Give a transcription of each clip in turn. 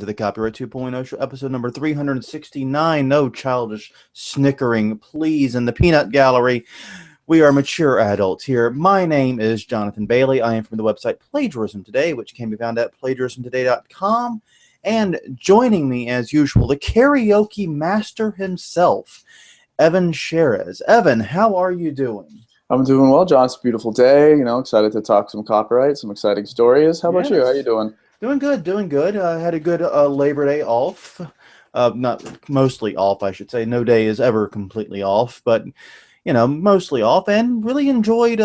to the Copyright 2.0 show, episode number 369. No childish snickering, please, in the peanut gallery. We are mature adults here. My name is Jonathan Bailey. I am from the website Plagiarism Today, which can be found at plagiarismtoday.com. And joining me, as usual, the karaoke master himself, Evan Sherez. Evan, how are you doing? I'm doing well, John. It's a beautiful day. You know, excited to talk some copyright, some exciting stories. How about you? How you doing? Doing good, doing good. I had a good Labor Day off. Not mostly off, I should say. No day is ever completely off, but, you know, mostly off, and really enjoyed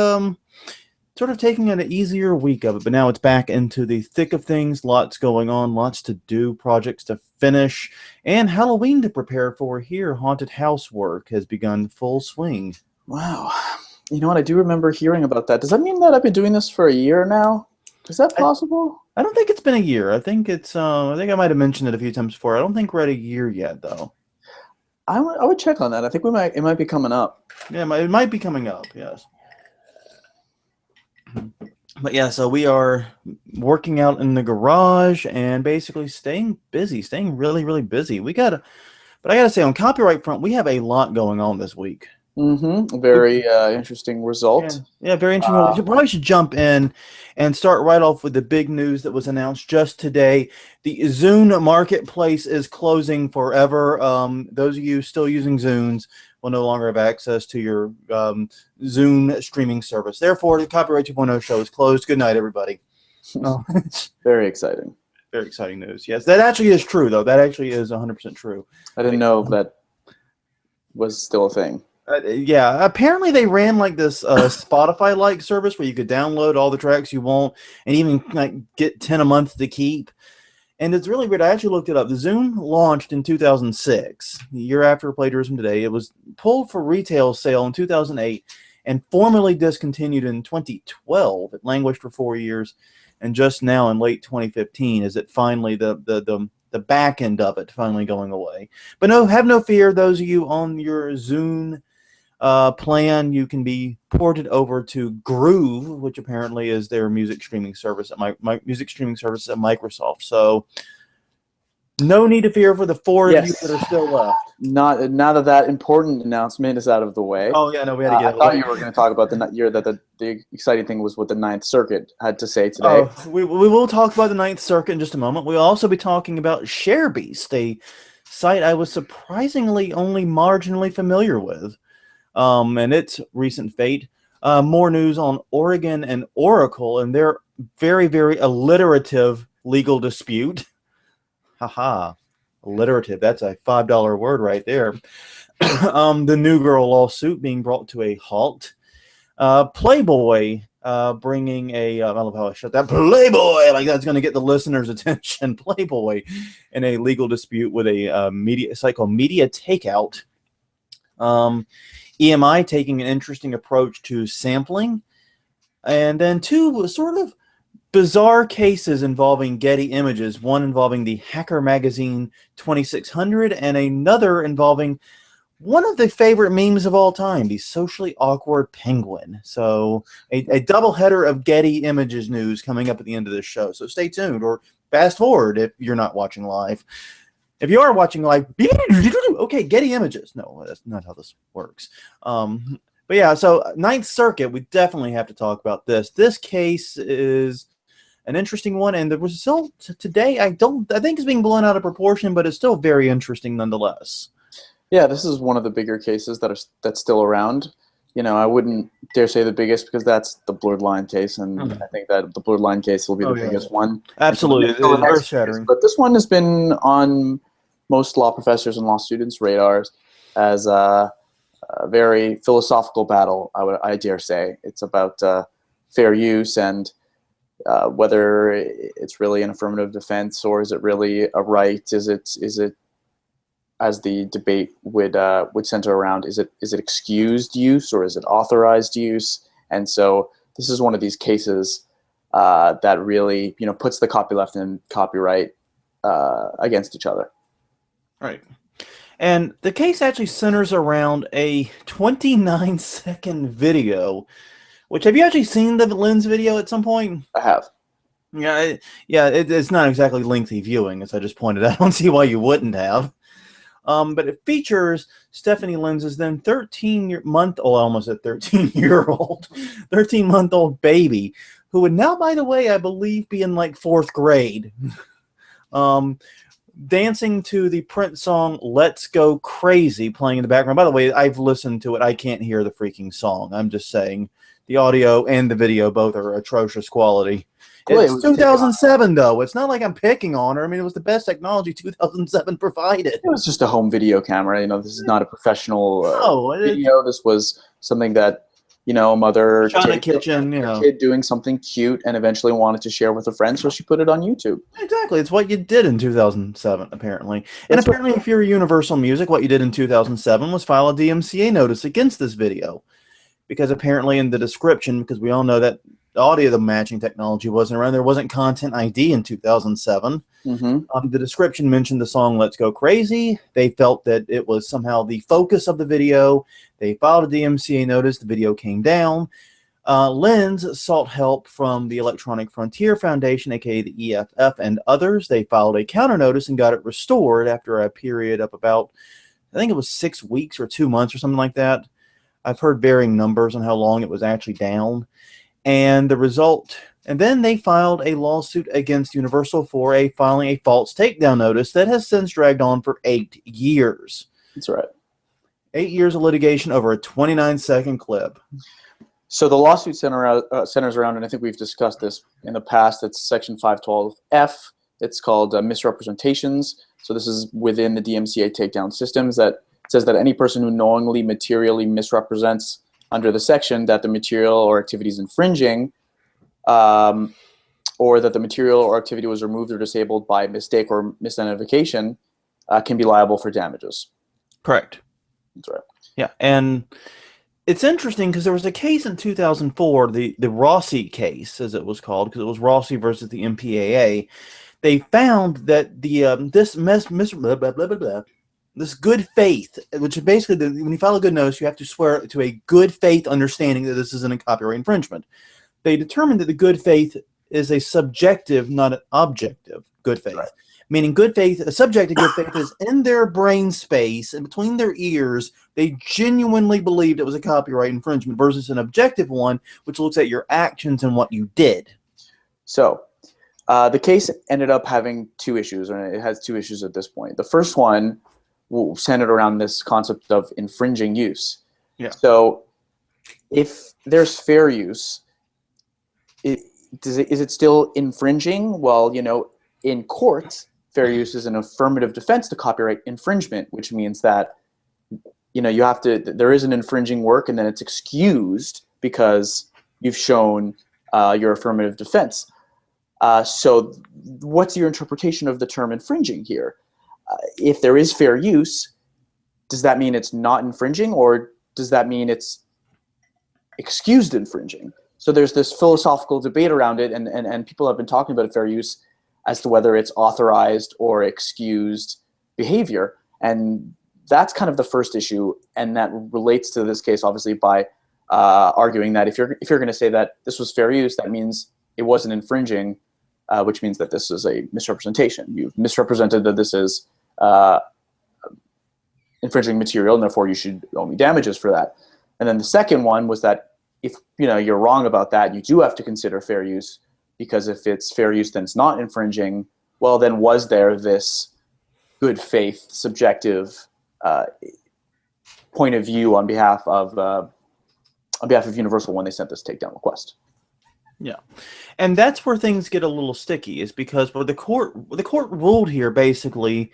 sort of taking an easier week of it. But now it's back into the thick of things. Lots going on, lots to do, projects to finish, and Halloween to prepare for here. Haunted house work has begun full swing. Wow. You know what? I do remember hearing about that. Does that mean that I've been doing this for a year now? Is that possible? I don't think it's been a year. I think it's. I think I might have mentioned it a few times before. I don't think we're at a year yet, though. I would check on that. I think it might be coming up. Yeah, it might be coming up. Yes. But yeah, so we are working out in the garage and basically staying busy, staying really, really busy. But I gotta say, on copyright front, we have a lot going on this week. Very interesting result. Yeah, very interesting. We probably should jump in and start right off with the big news that was announced just today. The Zune marketplace is closing forever. Those of you still using Zunes will no longer have access to your Zune streaming service. Therefore, the Copyright 2.0 show is closed. Good night, everybody. Very exciting. Very exciting news. Yes, that actually is true, though. That actually is 100% true. I didn't know that was still a thing. Yeah, apparently they ran like this Spotify-like service where you could download all the tracks you want and even like get 10 a month to keep. And it's really weird. I actually looked it up. The Zune launched in 2006, the year after Plagiarism Today. It was pulled for retail sale in 2008 and formally discontinued in 2012. It languished for 4 years, and just now in late 2015 is it finally the back end of it finally going away. But no, have no fear. Those of you on your Zune plan, you can be ported over to Groove, which apparently is their music streaming service at music streaming service at Microsoft. So no need to fear for the four of you that are still left. Now that important announcement is out of the way. Oh yeah, no, we had to get it. I thought you were going to talk about the exciting thing was what the Ninth Circuit had to say today. We will talk about the Ninth Circuit in just a moment. We'll also be talking about Sharebeast, a site I was surprisingly only marginally familiar with. And its recent fate. More news on Oregon and Oracle and their very, very alliterative legal dispute. Haha, alliterative. That's a $5 word right there. The New Girl lawsuit being brought to a halt. Playboy bringing a, I love how I shut that, Playboy, like that's going to get the listeners' attention. Playboy in a legal dispute with a site called Media Takeout. EMI taking an interesting approach to sampling, and then two sort of bizarre cases involving Getty Images, one involving the Hacker Magazine 2600 and another involving one of the favorite memes of all time, the socially awkward penguin. So a double header of Getty Images news coming up at the end of this show. So stay tuned or fast forward if you're not watching live. If you are watching live, okay, Getty Images. No, that's not how this works. But yeah, so Ninth Circuit, we definitely have to talk about this. This case is an interesting one, and the result today, I think is being blown out of proportion, but it's still very interesting nonetheless. Yeah, this is one of the bigger cases that's still around. You know, I wouldn't dare say the biggest because that's the Blurred Line case, and I think that the Blurred Line case will be the biggest one. Absolutely, it's earth-shattering. But this one has been on most law professors and law students' radars as a very philosophical battle, I dare say. It's about fair use and whether it's really an affirmative defense or is it really a right? Is it as the debate would center around, is it excused use or is it authorized use? And so this is one of these cases that really, you know, puts the copyleft and copyright against each other. Right. And the case actually centers around a 29-second video, which, have you actually seen the Lens video at some point? I have. It's not exactly lengthy viewing, as I just pointed out. I don't see why you wouldn't have. But it features Stephanie Lenz's then 13-month-old, almost a 13-year-old, 13-month-old baby, who would now, by the way, I believe, be in like 4th grade, dancing to the Prince song "Let's Go Crazy" playing in the background. By the way, I've listened to it. I can't hear the freaking song. I'm just saying the audio and the video both are atrocious quality. It's 2007, though. It's not like I'm picking on her. I mean, it was the best technology 2007 provided. It was just a home video camera. You know, this is not a professional video. This was something that, you know, a mother shot in a kitchen, you know, kid doing something cute and eventually wanted to share with a friend, so she put it on YouTube. Exactly. It's what you did in 2007, apparently. And apparently, if you're Universal Music, what you did in 2007 was file a DMCA notice against this video. Because apparently in the description, because we all know that the audio, the matching technology wasn't around, there wasn't Content ID in 2007. The description mentioned the song "Let's Go Crazy." They felt that it was somehow the focus of the video. They filed a DMCA notice. The video came down. Lenz sought help from the Electronic Frontier Foundation, aka the EFF, and others. They filed a counter notice and got it restored after a period of about, I think it was 6 weeks or 2 months or something like that. I've heard varying numbers on how long it was actually down. And the result, and then they filed a lawsuit against Universal for filing a false takedown notice that has since dragged on for 8 years. That's right. 8 years of litigation over a 29-second clip. So the lawsuit centers around, and I think we've discussed this in the past, it's Section 512F. It's called misrepresentations. So this is within the DMCA takedown systems that says that any person who knowingly materially misrepresents under the section that the material or activity is infringing, or that the material or activity was removed or disabled by mistake or misidentification, can be liable for damages. Correct. That's right. Yeah, and it's interesting because there was a case in 2004, the Rossi case, as it was called, because it was Rossi versus the MPAA. They found that the this good faith, which is basically when you file a good notice, you have to swear to a good faith understanding that this isn't a copyright infringement. They determined that the good faith is a subjective, not an objective good faith. Right. Meaning good faith, a subjective good faith is in their brain space and between their ears, they genuinely believed it was a copyright infringement versus an objective one, which looks at your actions and what you did. So the case ended up having 2 issues, and it has 2 issues at this point. The first one centered around this concept of infringing use. Yeah. So if there's fair use, is it still infringing? Well, you know, in court, fair use is an affirmative defense to copyright infringement, which means that, you know, you have to, there is an infringing work and then it's excused because you've shown your affirmative defense. So what's your interpretation of the term infringing here? If there is fair use, does that mean it's not infringing, or does that mean it's excused infringing? So there's this philosophical debate around it, and people have been talking about fair use as to whether it's authorized or excused behavior. And that's kind of the first issue, and that relates to this case, obviously, by arguing that if you're going to say that this was fair use, that means it wasn't infringing, which means that this is a misrepresentation. You've misrepresented that this is infringing material, and therefore you should owe me damages for that. And then the second one was that if you're wrong about that, you do have to consider fair use, because if it's fair use, then it's not infringing. Well, then was there this good faith, subjective point of view on behalf of Universal when they sent this takedown request? Yeah, and that's where things get a little sticky, is because what the court ruled here basically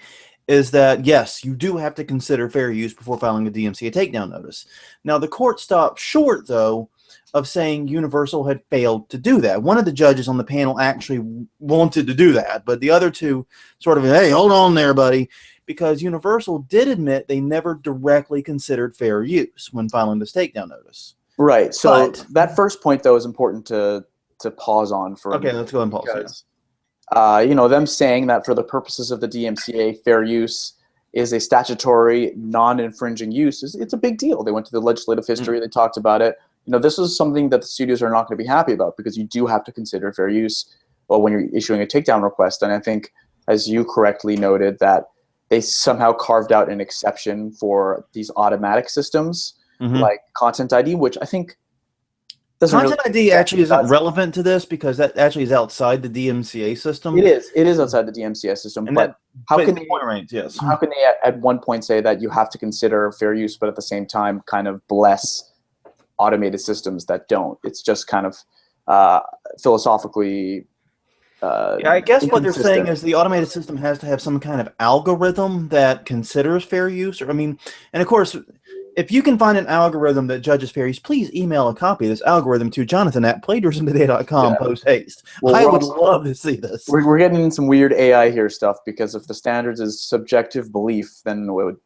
is that, yes, you do have to consider fair use before filing a DMCA takedown notice. Now, the court stopped short, though, of saying Universal had failed to do that. One of the judges on the panel actually wanted to do that, but the other two sort of, hey, hold on there, buddy, because Universal did admit they never directly considered fair use when filing this takedown notice. Right. So that first point, though, is important to pause on for. Okay, let's go and pause. Because, them saying that for the purposes of the DMCA, fair use is a statutory non-infringing use. It's a big deal. They went to the legislative history. They talked about it. This is something that the studios are not going to be happy about, because you do have to consider fair use well, when you're issuing a takedown request. And I think, as you correctly noted, that they somehow carved out an exception for these automatic systems like Content ID, which I think doesn't Content ID actually isn't relevant to this because that actually is outside the DMCA system. It is outside the DMCA system, and but how can they, yes. how can they at one point say that you have to consider fair use, but at the same time kind of bless automated systems that don't? It's just kind of philosophically yeah, I guess what they're saying is the automated system has to have some kind of algorithm that considers fair use. Or, I mean, and of course, if you can find an algorithm that judges fair use, please email a copy of this algorithm to Jonathan@plagiarismtoday.com post haste. Well, I would love to see this. We're getting in some weird AI here stuff, because if the standards is subjective belief, then it would,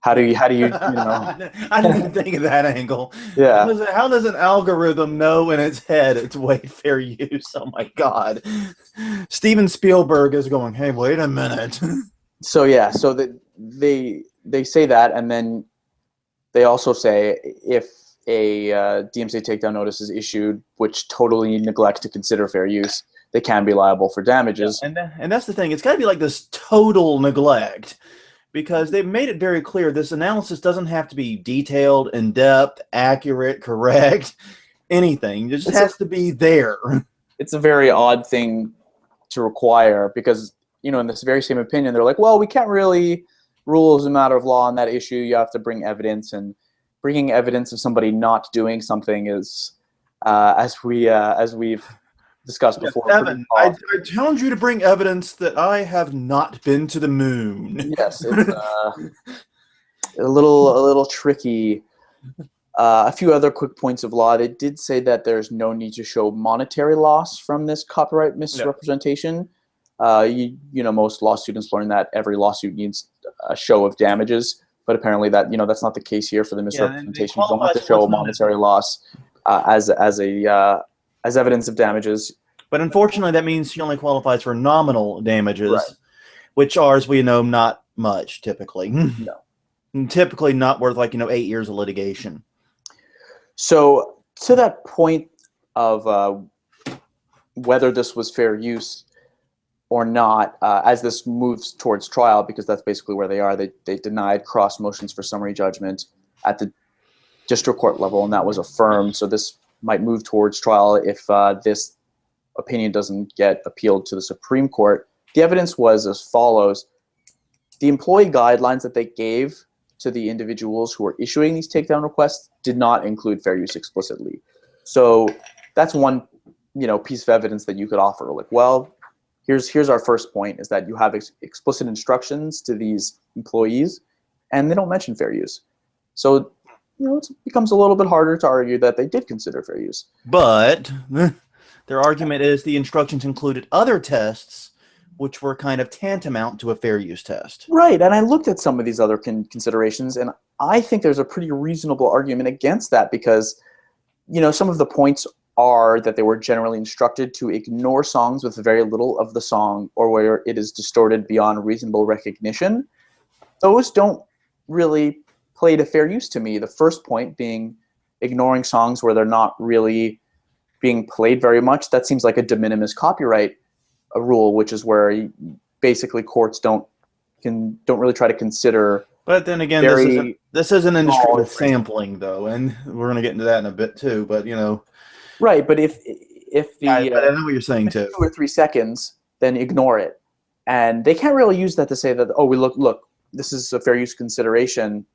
how do you know? I didn't even think of that angle. Yeah. How does an algorithm know in its head it's way fair use? Oh my God. Steven Spielberg is going, hey, wait a minute. So yeah, so they say that, and then they also say if a DMCA takedown notice is issued which totally neglects to consider fair use, they can be liable for damages. Yeah, and that's the thing. It's got to be like this total neglect, because they've made it very clear this analysis doesn't have to be detailed, in-depth, accurate, correct, anything. It just has to be there. It's a very odd thing to require, because, you know, in this very same opinion, they're like, well, we can't really rule as a matter of law on that issue. You have to bring evidence, and bringing evidence of somebody not doing something is, as we've discussed before. Evan, I challenge you to bring evidence that I have not been to the moon. Yes, it's a little tricky. A few other quick points of law. They did say that there's no need to show monetary loss from this copyright misrepresentation. You know, most law students learn that every lawsuit needs a show of damages, but apparently that, you know, that's not the case here for the misrepresentation. You don't have to show monetary loss as evidence of damages. But unfortunately, that means she only qualifies for nominal damages, Right. which are, as we know, not much typically. No. Typically not worth, like, 8 years of litigation. So to that point of whether this was fair use or not, as this moves towards trial, because that's basically where they are, they denied cross motions for summary judgment at the district court level, and that was affirmed. So this might move towards trial if this opinion doesn't get appealed to the Supreme Court. The evidence was as follows. The employee guidelines that they gave to the individuals who were issuing these takedown requests did not include fair use explicitly. So that's one, you know, piece of evidence that you could offer. Like, well, here's our first point, is that you have explicit instructions to these employees, and they don't mention fair use. So, you know, it becomes a little bit harder to argue that they did consider fair use. But their argument is the instructions included other tests which were kind of tantamount to a fair use test. Right, and I looked at some of these other considerations, and I think there's a pretty reasonable argument against that, because, you know, some of the points are that they were generally instructed to ignore songs with very little of the song or where it is distorted beyond reasonable recognition. Those don't really play to fair use to me. The first point being ignoring songs where they're not really being played very much. That seems like a de minimis copyright rule, which is where basically courts don't really try to consider. But then again, this is an industry with sampling, though, and we're going to get into that in a bit too. But, you know, right. But if the I know what you're saying too. 2 or 3 seconds, then ignore it, and they can't really use that to say that, oh, look, this is a fair use consideration.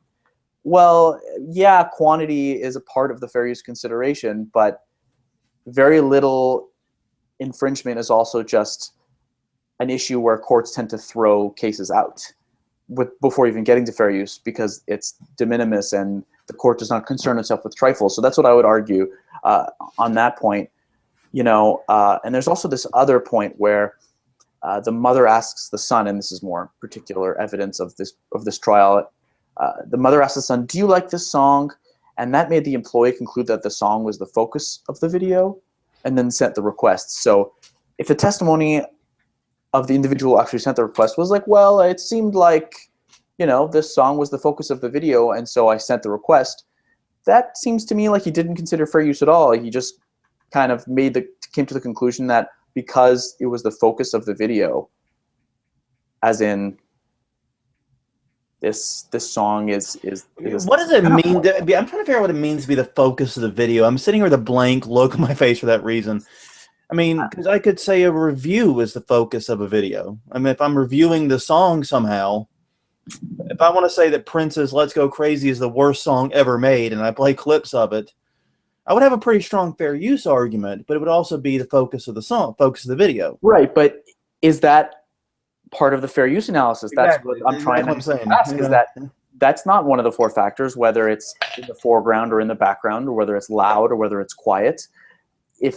Well, yeah, quantity is a part of the fair use consideration, but very little infringement is also just an issue where courts tend to throw cases out before even getting to fair use, because it's de minimis and the court does not concern itself with trifles. So that's what I would argue on that point. You know, and there's also this other point where the mother asks the son, and this is more particular evidence of this trial. The mother asks the son, "Do you like this song?" And that made the employee conclude that the song was the focus of the video, and then sent the request. So if the testimony of the individual who actually sent the request was like, well, it seemed like, you know, this song was the focus of the video, and so I sent the request, that seems to me like he didn't consider fair use at all. He just kind of came to the conclusion that because it was the focus of the video, as in this song is what does it mean? I'm trying to figure out what it means to be the focus of the video. I'm sitting here with a blank look on my face for that reason. I mean, because I could say a review is the focus of a video. I mean, if I'm reviewing the song somehow, if I want to say that Prince's "Let's Go Crazy" is the worst song ever made, and I play clips of it, I would have a pretty strong fair use argument, but it would also be the focus of the song, focus of the video. Right, but is that part of the fair use analysis? Exactly. That's what I'm trying to ask, Yeah. is that that's not one of the 4 factors, whether it's in the foreground or in the background, or whether it's loud or whether it's quiet. If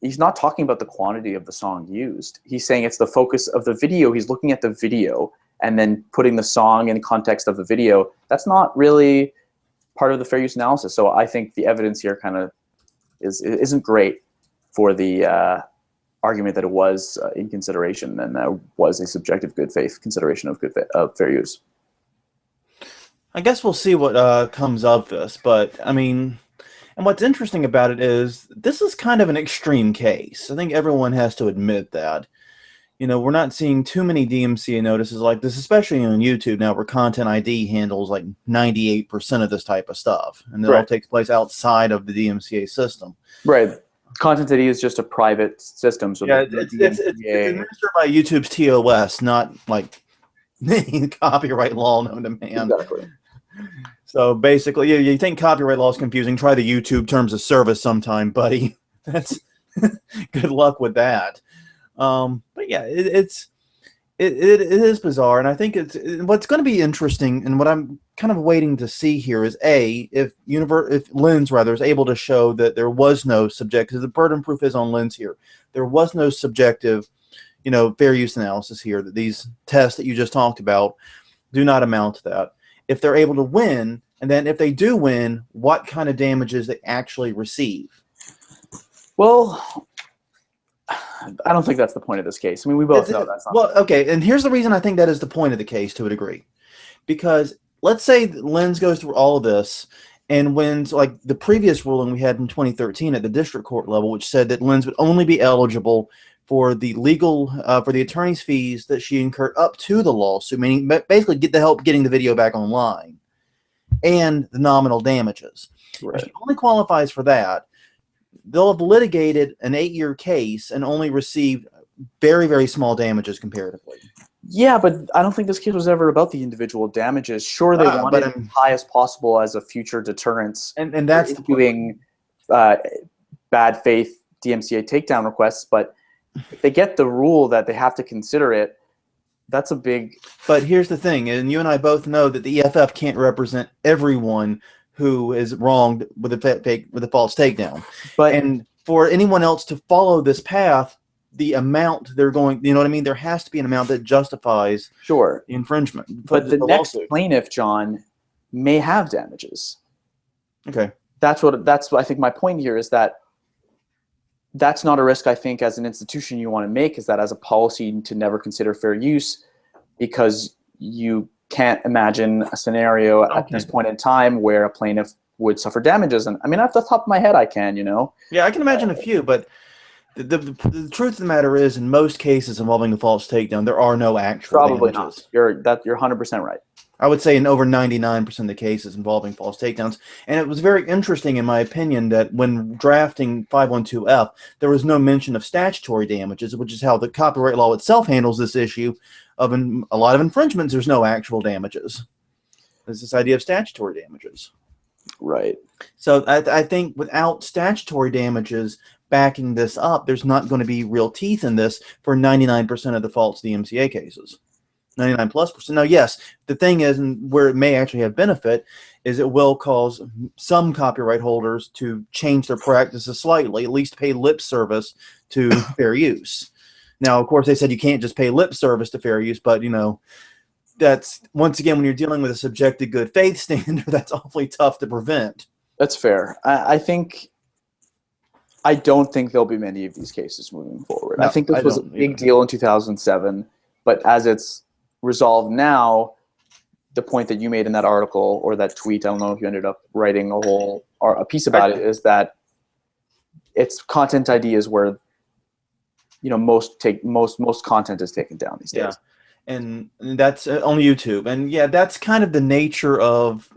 he's not talking about the quantity of the song used, he's saying it's the focus of the video. He's looking at the video and then putting the song in context of the video. That's not really part of the fair use analysis. So I think the evidence here kind of isn't great for the argument that it was in consideration, and that was a subjective good faith consideration of fair use. I guess we'll see what comes of this, but I mean, and what's interesting about it is this is kind of an extreme case. I think everyone has to admit that. You know, we're not seeing too many DMCA notices like this, especially on YouTube now, where Content ID handles like 98% of this type of stuff, and it all takes place outside of the DMCA system. Right. Content ID is just a private system, so yeah, it's administered by YouTube's TOS, not like copyright law known to man. Exactly. So basically, you think copyright law is confusing? Try the YouTube terms of service sometime, buddy. That's good luck with that. But yeah, it is bizarre, and I think what's going to be interesting, and what I'm kind of waiting to see here is if Lens rather is able to show that there was no subjective. The burden proof is on Lens here. There was no subjective, fair use analysis here. That these tests that you just talked about do not amount to that. If they're able to win, and then if they do win, what kind of damages they actually receive? Well, I don't think that's the point of this case. I mean, we both know that's not. Well, okay, and here's the reason I think that is the point of the case to a degree. Because let's say Lens goes through all of this and wins, like the previous ruling we had in 2013 at the district court level, which said that Lens would only be eligible for the for the attorney's fees that she incurred up to the lawsuit, meaning basically get the help getting the video back online, and the nominal damages. Right. If she only qualifies for that, they'll have litigated an 8-year case and only received very, very small damages comparatively. Yeah, but I don't think this case was ever about the individual damages. Sure, they wanted as high as possible as a future deterrence, and that's doing bad faith DMCA takedown requests. But if they get the rule that they have to consider it, that's a big. But here's the thing, and you and I both know that the EFF can't represent everyone who is wronged with a false takedown. And for anyone else to follow this path, the amount they're going, you know what I mean? There has to be an amount that justifies the infringement. But the next plaintiff, John, may have damages. Okay. That's what I think my point here is that that's not a risk I think as an institution you want to make, is that as a policy to never consider fair use, because you can't imagine a scenario at this point in time where a plaintiff would suffer damages. And I mean, off the top of my head, I can, Yeah, I can imagine a few, but the truth of the matter is, in most cases involving the false takedown, there are no actual damages. You're 100% right. I would say in over 99% of the cases involving false takedowns. And it was very interesting, in my opinion, that when drafting 512F, there was no mention of statutory damages, which is how the copyright law itself handles this issue. Of a lot of infringements, there's no actual damages. There's this idea of statutory damages. Right. So I think without statutory damages backing this up, there's not going to be real teeth in this for 99% of the false DMCA cases. 99+%. Now, yes, the thing is, and where it may actually have benefit, is it will cause some copyright holders to change their practices slightly, at least pay lip service to fair use. Now, of course, they said you can't just pay lip service to fair use, but, that's, once again, when you're dealing with a subjective good faith standard, that's awfully tough to prevent. That's fair. I don't think there'll be many of these cases moving forward. No, I think this was a big deal in 2007, but as it's resolved now, the point that you made in that article or that tweet, I don't know if you ended up writing a piece about it, is that it's Content ID is where most content is taken down these days. And that's on YouTube. And yeah, that's kind of the nature of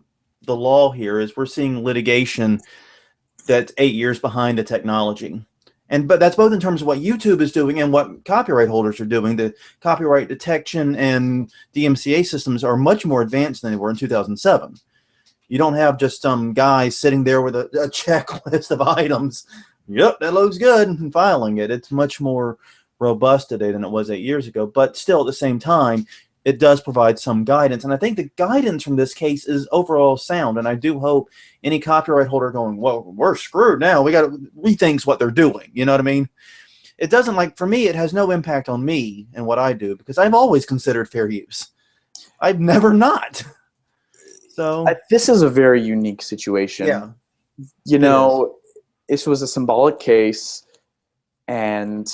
the law here. Is we're seeing litigation that's 8 years behind the technology. But that's both in terms of what YouTube is doing and what copyright holders are doing. The copyright detection and DMCA systems are much more advanced than they were in 2007. You don't have just some guy sitting there with a checklist of items. Yep, that looks good, and filing it. It's much more robust today than it was 8 years ago. But still, at the same time, it does provide some guidance. And I think the guidance from this case is overall sound. And I do hope any copyright holder going, well, we're screwed now, we got to rethink what they're doing. You know what I mean? It doesn't, like, for me, it has no impact on me and what I do, because I've always considered fair use. I've never not. So this is a very unique situation. Yeah. This was a symbolic case, and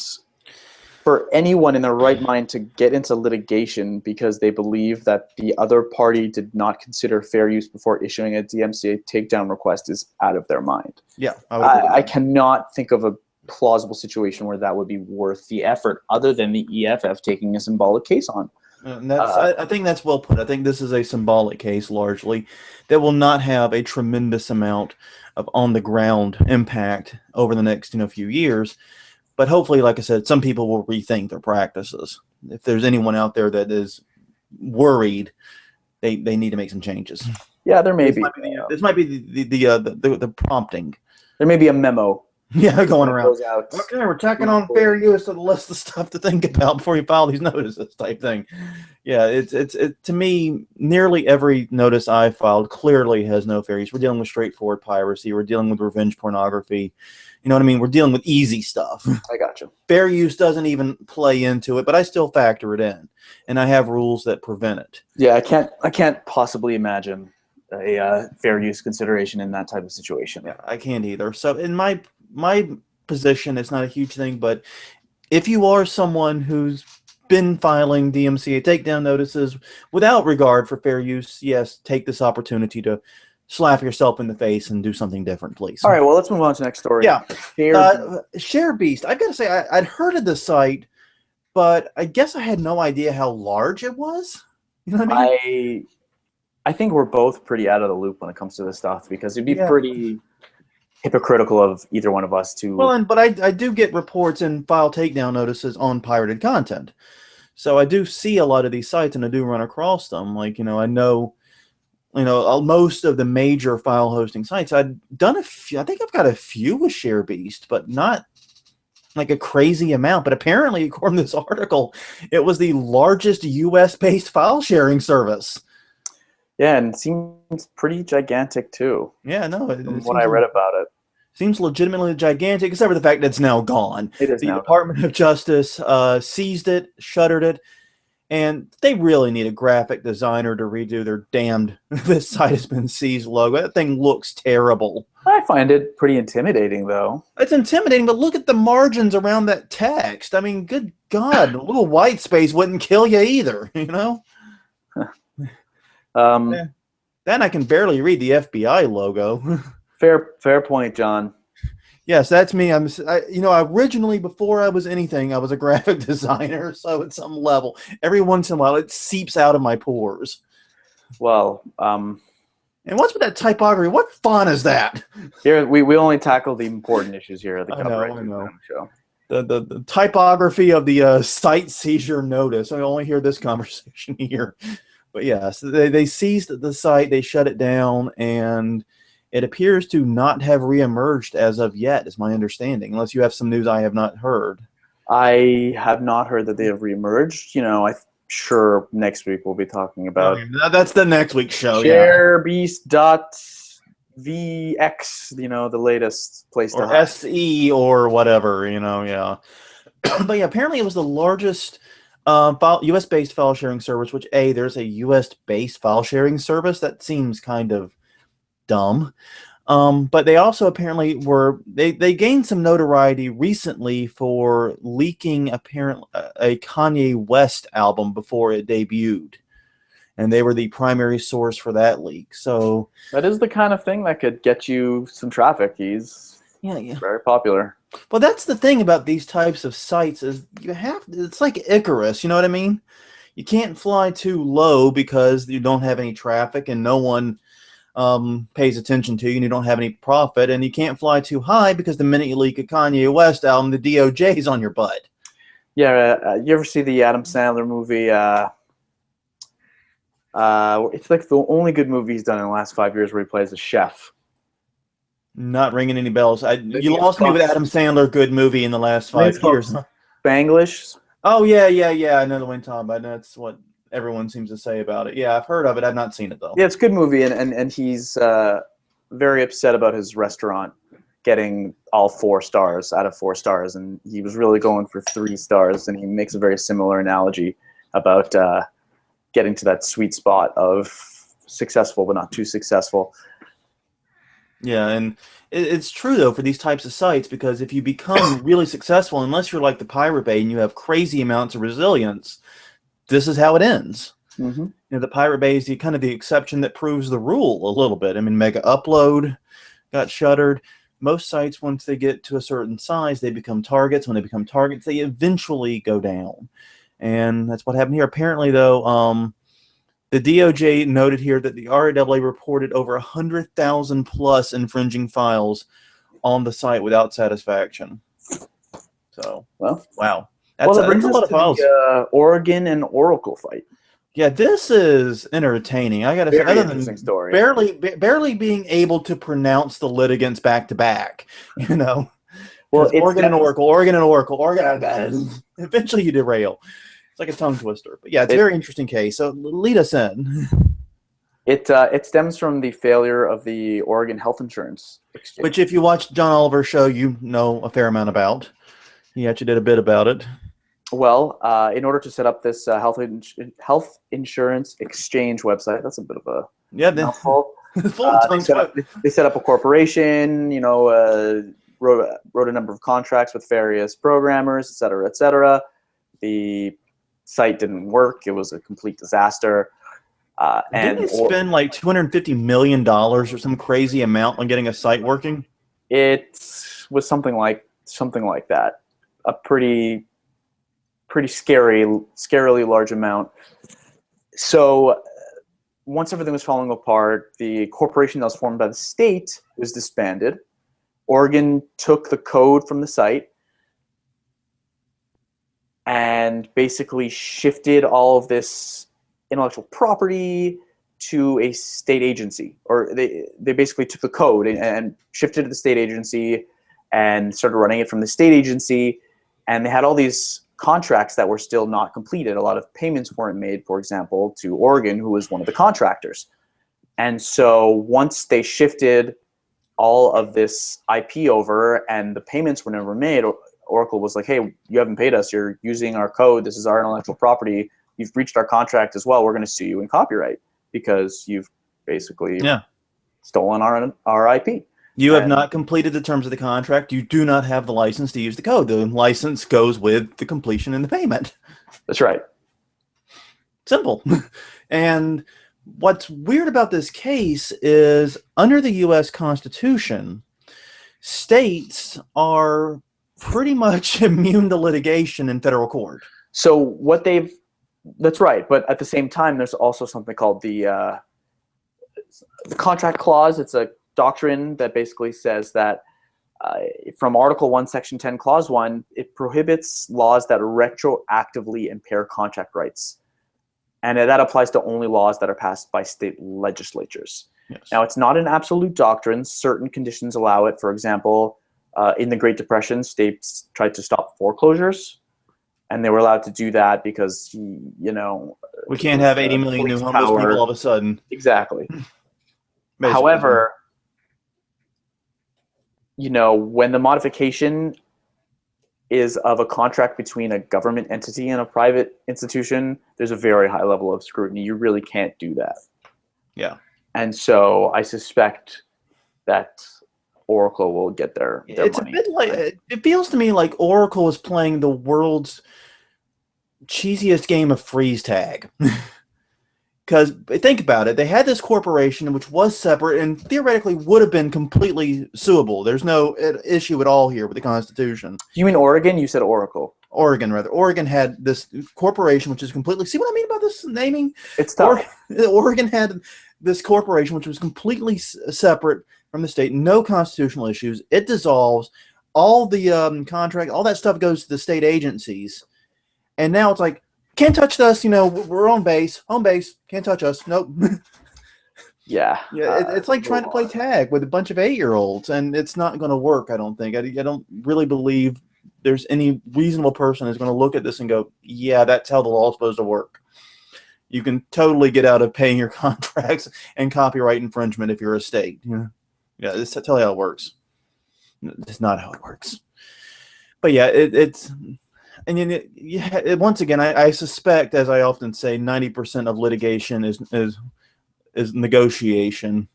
for anyone in their right mind to get into litigation because they believe that the other party did not consider fair use before issuing a DMCA takedown request is out of their mind. Yeah, I cannot think of a plausible situation where that would be worth the effort, other than the EFF taking a symbolic case on. And I think that's well put. I think this is a symbolic case largely that will not have a tremendous amount of on-the-ground impact over the next few years. But hopefully, like I said, some people will rethink their practices. If there's anyone out there that is worried, they need to make some changes. Yeah, there may be. This might be the prompting. There may be a memo. Yeah, going around. Goes out. Okay, we're tacking on fair use to the list of stuff to think about before you file these notices, type thing. Yeah, it's to me, nearly every notice I filed clearly has no fair use. We're dealing with straightforward piracy. We're dealing with revenge pornography. You know what I mean? We're dealing with easy stuff. I got you. Fair use doesn't even play into it, but I still factor it in, and I have rules that prevent it. Yeah, I can't possibly imagine a fair use consideration in that type of situation. Yeah, I can't either. So in my position, it's not a huge thing, but if you are someone who's been filing DMCA takedown notices without regard for fair use, yes, take this opportunity to slap yourself in the face and do something different, please. All right, well, let's move on to the next story. Yeah. Sharebeast. I've got to say, I'd heard of the site, but I guess I had no idea how large it was. You know what I mean? I think we're both pretty out of the loop when it comes to this stuff, because it'd be pretty hypocritical of either one of us to... Well, but I do get reports and file takedown notices on pirated content. So I do see a lot of these sites, and I do run across them. Like, I know... most of the major file hosting sites. I've done a few. I think I've got a few with Sharebeast, but not like a crazy amount. But apparently, according to this article, it was the largest U.S.-based file sharing service. Yeah, and it seems pretty gigantic too. Yeah, no. From what I read about it. Seems legitimately gigantic, except for the fact that it's now gone. It is the now Department of Justice seized it, shuttered it. And they really need a graphic designer to redo their damned "this site has been seized" logo. That thing looks terrible. I find it pretty intimidating, though. It's intimidating, but look at the margins around that text. I mean, good God, a little white space wouldn't kill you either, Then I can barely read the FBI logo. Fair point, John. Yes, that's me. Originally, before I was anything, I was a graphic designer. So at some level, every once in a while, it seeps out of my pores. Well, and what's with that typography? What font is that? Here, we only tackle the important issues here at the Copyright Show. The typography of the site seizure notice. I only hear this conversation here. But yes, they seized the site, they shut it down, and it appears to not have reemerged as of yet, is my understanding, unless you have some news I have not heard. I have not heard that they have reemerged. I'm sure next week we'll be talking about... That's the next week's show. Sharebeast.vx, the latest place to hide. SE or whatever, yeah. But yeah, apparently it was the largest U.S.-based file sharing service, which, there's a U.S.-based file sharing service? That seems kind of dumb. But they also apparently they gained some notoriety recently for leaking a Kanye West album before it debuted, and they were the primary source for that leak. So that is the kind of thing that could get you some traffic. He's very popular. Well, that's the thing about these types of sites is it's like Icarus, you know what I mean? You can't fly too low because you don't have any traffic and no one pays attention to you and you don't have any profit, and you can't fly too high because the minute you leak a Kanye West album, the DOJ is on your butt. Yeah, you ever see the Adam Sandler movie? It's like the only good movie he's done in the last 5 years where he plays a chef. Not ringing any bells. You Maybe lost me with Adam Sandler, good movie in the last 5 years. Spanglish. Oh, yeah. I know the one time, but that's what everyone seems to say about it. Yeah, I've heard of it. I've not seen it, though. Yeah, it's a good movie, and he's very upset about his restaurant getting all 4 stars out of 4 stars, and he was really going for 3 stars, and he makes a very similar analogy about getting to that sweet spot of successful but not too successful. Yeah, and it's true, though, for these types of sites, because if you become really successful, unless you're like the Pirate Bay and you have crazy amounts of resilience, this is how it ends. Mm-hmm. You know, the Pirate Bay is kind of the exception that proves the rule a little bit. I mean, Mega Upload got shuttered. Most sites, once they get to a certain size, they become targets. When they become targets, they eventually go down. And that's what happened here. Apparently, though, the DOJ noted here that the RAAA reported over 100,000 plus infringing files on the site without satisfaction. So, well, wow. That brings us to the Oregon and Oracle fight. Yeah, this is entertaining. I got to say, other than story. barely being able to pronounce the litigants back to back, you know. Well, Oregon and Oracle. Eventually, you derail. It's like a tongue twister. But yeah, it's a very interesting case. So lead us in. It stems from the failure of the Oregon Health Insurance Exchange, which, if you watched John Oliver's show, you know a fair amount about. He actually did a bit about it. Well, in order to set up this health insurance exchange website, that's a bit of a mouthful. They set up a corporation, you know, wrote a number of contracts with various programmers, et cetera, et cetera. The site didn't work. It was a complete disaster. Didn't they spend like $250 million or some crazy amount on getting a site working? It was something like that. A pretty scarily large amount. So once everything was falling apart, the corporation that was formed by the state was disbanded. Oregon took the code from the site and basically shifted all of this intellectual property to a state agency, or they basically took the code and shifted to the state agency and started running it from the state agency. And they had all these contracts that were still not completed. A lot of payments weren't made, for example, to Oregon, who was one of the contractors. And so once they shifted all of this IP over and the payments were never made, Oracle was like, hey, you haven't paid us. You're using our code. This is our intellectual property. You've breached our contract as well. We're going to sue you in copyright because you've basically stolen our IP. You have not completed the terms of the contract. You do not have the license to use the code. The license goes with the completion and the payment. That's right. Simple. And what's weird about this case is under the U.S. Constitution, states are pretty much immune to litigation in federal court. So that's right. But at the same time, there's also something called the contract clause. It's a doctrine that basically says that from Article 1, Section 10, Clause 1, it prohibits laws that retroactively impair contract rights. And that applies to only laws that are passed by state legislatures. Yes. Now, it's not an absolute doctrine. Certain conditions allow it. For example, in the Great Depression, states tried to stop foreclosures. And they were allowed to do that because, you know... We can't have 80 million new homeless people all of a sudden. Exactly. Basically. However... you know, when the modification is of a contract between a government entity and a private institution, there's a very high level of scrutiny. You really can't do that. Yeah. And so I suspect that Oracle will get their it's money. A bit like, it feels to me like Oracle is playing the world's cheesiest game of freeze tag. Because think about it, they had this corporation which was separate and theoretically would have been completely suable. There's no issue at all here with the Constitution. You mean Oregon? You said Oracle. Oregon, rather. Oregon had this corporation which is completely. See what I mean about this naming? It's tough. Oregon had this corporation which was completely separate from the state. No constitutional issues. It dissolves. All the contract, all that stuff goes to the state agencies, and now it's like, can't touch us. We're on base, home base. Can't touch us. Nope. Yeah. It's like trying to play tag with a bunch of 8-year-olds, and it's not going to work. I don't think. I don't really believe there's any reasonable person who's going to look at this and go, yeah, that's how the law is supposed to work. You can totally get out of paying your contracts and copyright infringement if you're a state. Yeah, that's tell you how it works. It's not how it works. But yeah, it's. And once again, I suspect, as I often say, 90% of litigation is negotiation.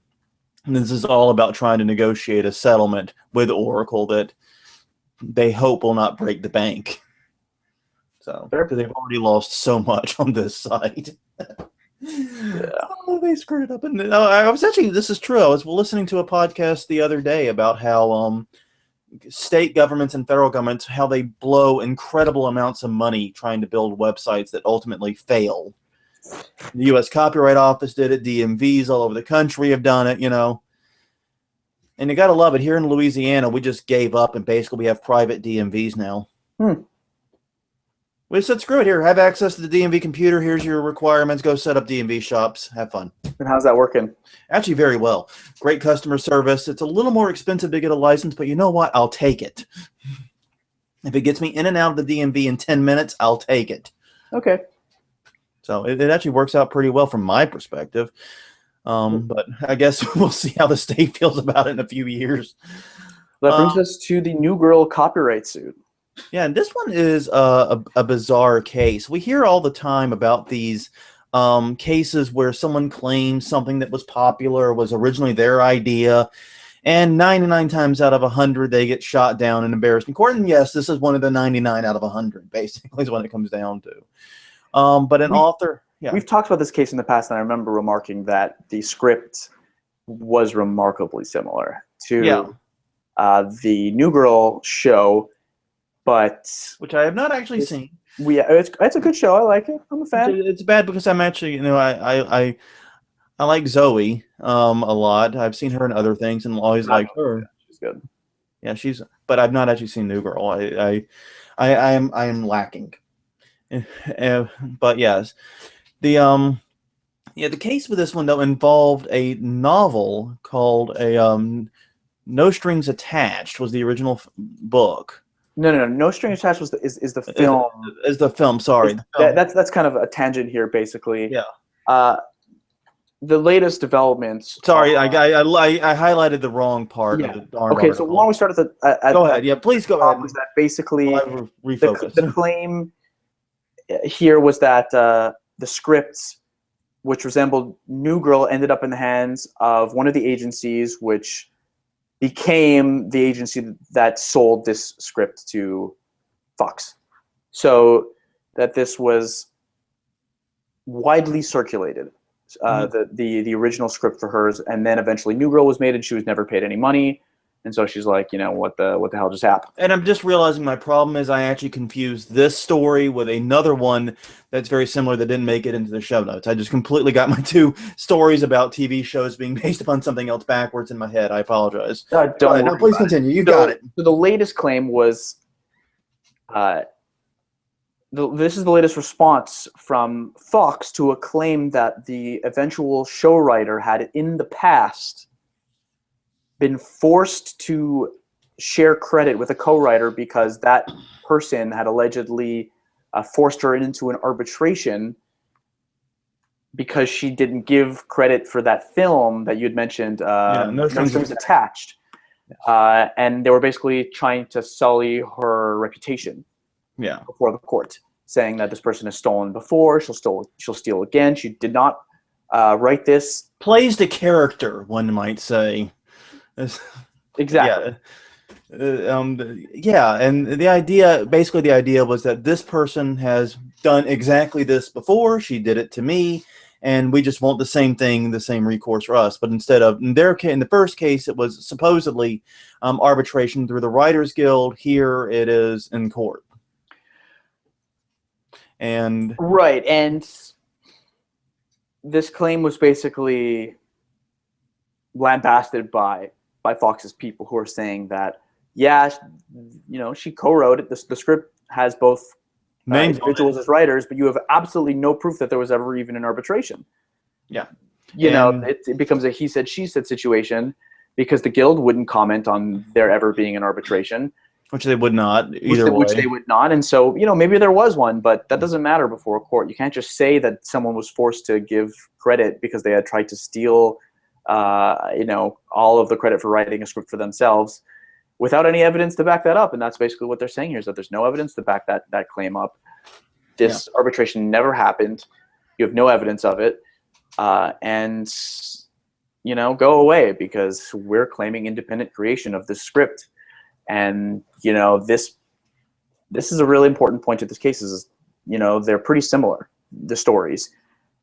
And this is all about trying to negotiate a settlement with Oracle that they hope will not break the bank. So, because they've already lost so much on this side. Yeah. Oh, they screwed it up. And I was actually, this is true. I was listening to a podcast the other day about how state governments and federal governments, how they blow incredible amounts of money trying to build websites that ultimately fail. The U.S. Copyright Office did it. DMVs all over the country have done it, And you got to love it. Here in Louisiana, we just gave up, and basically we have private DMVs now. We said, screw it here. Have access to the DMV computer. Here's your requirements. Go set up DMV shops. Have fun. And how's that working? Actually, very well. Great customer service. It's a little more expensive to get a license, but you know what? I'll take it. If it gets me in and out of the DMV in 10 minutes, I'll take it. Okay. So it actually works out pretty well from my perspective. But I guess we'll see how the state feels about it in a few years. That brings us to the New Girl copyright suit. Yeah, and this one is a bizarre case. We hear all the time about these cases where someone claims something that was popular, was originally their idea, and 99 times out of 100 they get shot down and embarrassed in court. And yes, this is one of the 99 out of 100, basically, is what it comes down to. But an author... Yeah. We've talked about this case in the past, and I remember remarking that the script was remarkably similar to the New Girl show, but... Which I have not actually seen. It's a good show. I like it. I'm a fan. It's bad because I'm actually, I like Zoe a lot. I've seen her in other things and always liked her. She's good. Yeah, but I've not actually seen New Girl. I am lacking. But yes, the case with this one though involved a novel called No Strings Attached was the original book. No. No Strings Attached is the film. Is the film? Sorry, that's kind of a tangent here, basically. Yeah. The latest developments. Sorry, I highlighted the wrong part of the darn Okay, article. so why don't we start at go ahead. Yeah, please go ahead. Was that basically refocus. The claim here was that the scripts, which resembled New Girl, ended up in the hands of one of the agencies, which became the agency that sold this script to Fox. So that this was widely circulated, the original script for hers, and then eventually New Girl was made, and she was never paid any money. And so she's like, what the hell just happened? And I'm just realizing my problem is I actually confused this story with another one that's very similar that didn't make it into the show notes. I just completely got my two stories about TV shows being based upon something else backwards in my head. I apologize. Please continue. You got it. So the latest claim was, this is the latest response from Fox to a claim that the eventual show writer had in the past been forced to share credit with a co-writer because that person had allegedly forced her into an arbitration because she didn't give credit for that film that you had mentioned, No Strings Attached. And they were basically trying to sully her reputation before the court, saying that this person has stolen before, she'll steal again. She did not write this. Plays the character, one might say. Exactly. And the idea was that this person has done exactly this before. She did it to me, and we just want the same thing, the same recourse for us. But instead of in the first case, it was supposedly arbitration through the Writers Guild. Here it is in court. And right, and this claim was basically lambasted by Fox's people, who are saying that, yeah, she co-wrote it. The script has both individuals as writers, but you have absolutely no proof that there was ever even an arbitration. Yeah. It becomes a he said, she said situation, because the guild wouldn't comment on there ever being an arbitration. Which they would not, either way. Which they would not. And so, maybe there was one, but that doesn't matter before a court. You can't just say that someone was forced to give credit because they had tried to steal, all of the credit for writing a script for themselves without any evidence to back that up. And that's basically what they're saying here, is that there's no evidence to back that claim up. This arbitration never happened. You have no evidence of it. And go away, because we're claiming independent creation of this script. And, this is a really important point to this case is, they're pretty similar, the stories.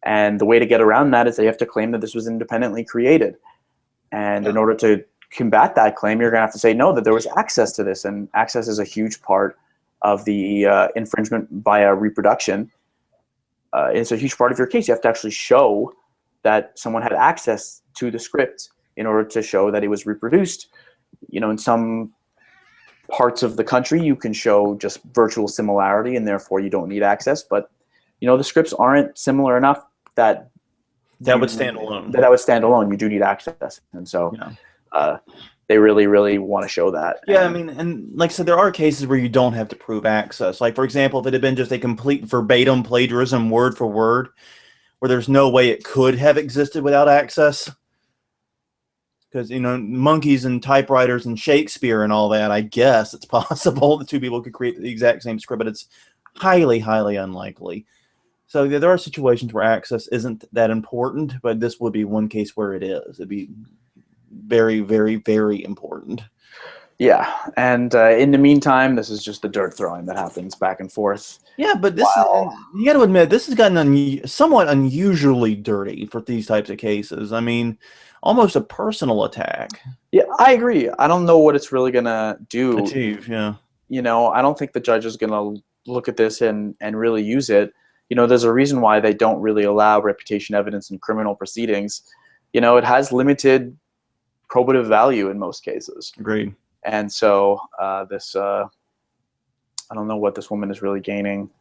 And the way to get around that is they have to claim that this was independently created. And in order to combat that claim, you're going to have to say, no, that there was access to this. And access is a huge part of the infringement via reproduction. It's a huge part of your case. You have to actually show that someone had access to the script in order to show that it was reproduced. In some parts of the country, you can show just virtual similarity, and therefore you don't need access. But the scripts aren't similar enough that would stand alone. That would stand alone. You do need access, and so they really, really want to show that. Yeah, and like I said, there are cases where you don't have to prove access. Like, for example, if it had been just a complete verbatim plagiarism, word for word, where there's no way it could have existed without access. Because, monkeys and typewriters and Shakespeare and all that, I guess it's possible the two people could create the exact same script, but it's highly, highly unlikely. So there are situations where access isn't that important, but this would be one case where it is. It'd be very, very, very important. Yeah, and in the meantime, this is just the dirt throwing that happens back and forth. Yeah, but this you got to admit, this has gotten somewhat unusually dirty for these types of cases. Almost a personal attack. Yeah, I agree. I don't know what it's really going to do. Achieve, yeah. I don't think the judge is going to look at this and really use it. There's a reason why they don't really allow reputation evidence in criminal proceedings. It has limited probative value in most cases. Agreed. And so I don't know what this woman is really gaining